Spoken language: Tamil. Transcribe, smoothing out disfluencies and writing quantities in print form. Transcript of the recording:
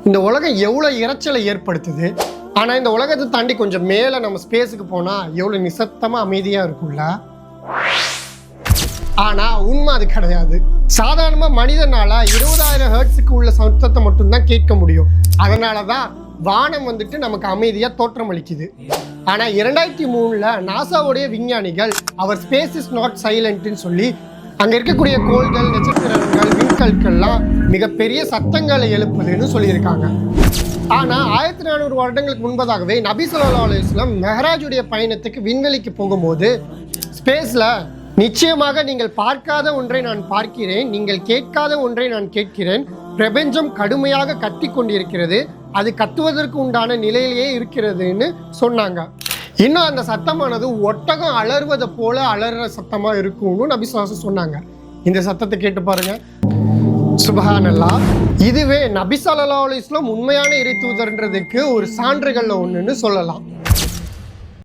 இந்த உலகம் எவ்வளோ இரைச்சலை ஏற்படுத்துது. ஆனால் இந்த உலகத்தை தாண்டி கொஞ்சம் மேலே நம்ம ஸ்பேஸுக்கு போனால் எவ்வளோ நிசப்தமாக அமைதியாக இருக்கும்ல. ஆனால் உண்மை அது கிடையாது. சாதாரணமாக மனிதனால் 20,000 ஹெர்ட்ஸுக்கு உள்ள சத்தத்தை மட்டும்தான் கேட்க முடியும். அதனால தான் வானம் நமக்கு அமைதியாக தோற்றமளிக்குது. ஆனால் 2003 நாசாவுடைய விஞ்ஞானிகள் அவர் ஸ்பேஸ் இஸ் நாட் சைலண்ட்னு சொல்லி அங்கே இருக்கக்கூடிய கோள்கள், நட்சத்திரங்கள், விண்கற்கள்லாம் மிகப்பெரிய சத்தங்களை எழுப்புதுன்னு சொல்லியிருக்காங்க. ஆனால் 1400 வருடங்களுக்கு முன்பதாகவே நபி ஸல்லல்லாஹு அலைஹி வஸல்லம் மெஹராஜுடைய பயணத்துக்கு விண்வெளிக்கு போகும்போது ஸ்பேஸில் நிச்சயமாக நீங்கள் பார்க்காத ஒன்றை நான் பார்க்கிறேன், நீங்கள் கேட்காத ஒன்றை நான் கேட்கிறேன், பிரபஞ்சம் கடுமையாக கத்தி கொண்டிருக்கிறது, அது கத்துவதற்கு உண்டான நிலையிலேயே இருக்கிறதுன்னு சொன்னாங்க. இன்னும் அந்த சத்தமானது ஒட்டகம் அலறுவதை போல அலறுற சத்தமாக இருக்கும்னு நபி ஸல்லல்லாஹு சொன்னாங்க. இந்த சத்தத்தை கேட்டு பாருங்க. சுப்ஹானல்லாஹ். இதுவே நபி ஸல்லல்லாஹு அலைஹி வஸல்லம் உண்மையான இறை தூதர்ன்றதுக்கு ஒரு சான்றுகள்ல ஒன்றுன்னு சொல்லலாம்.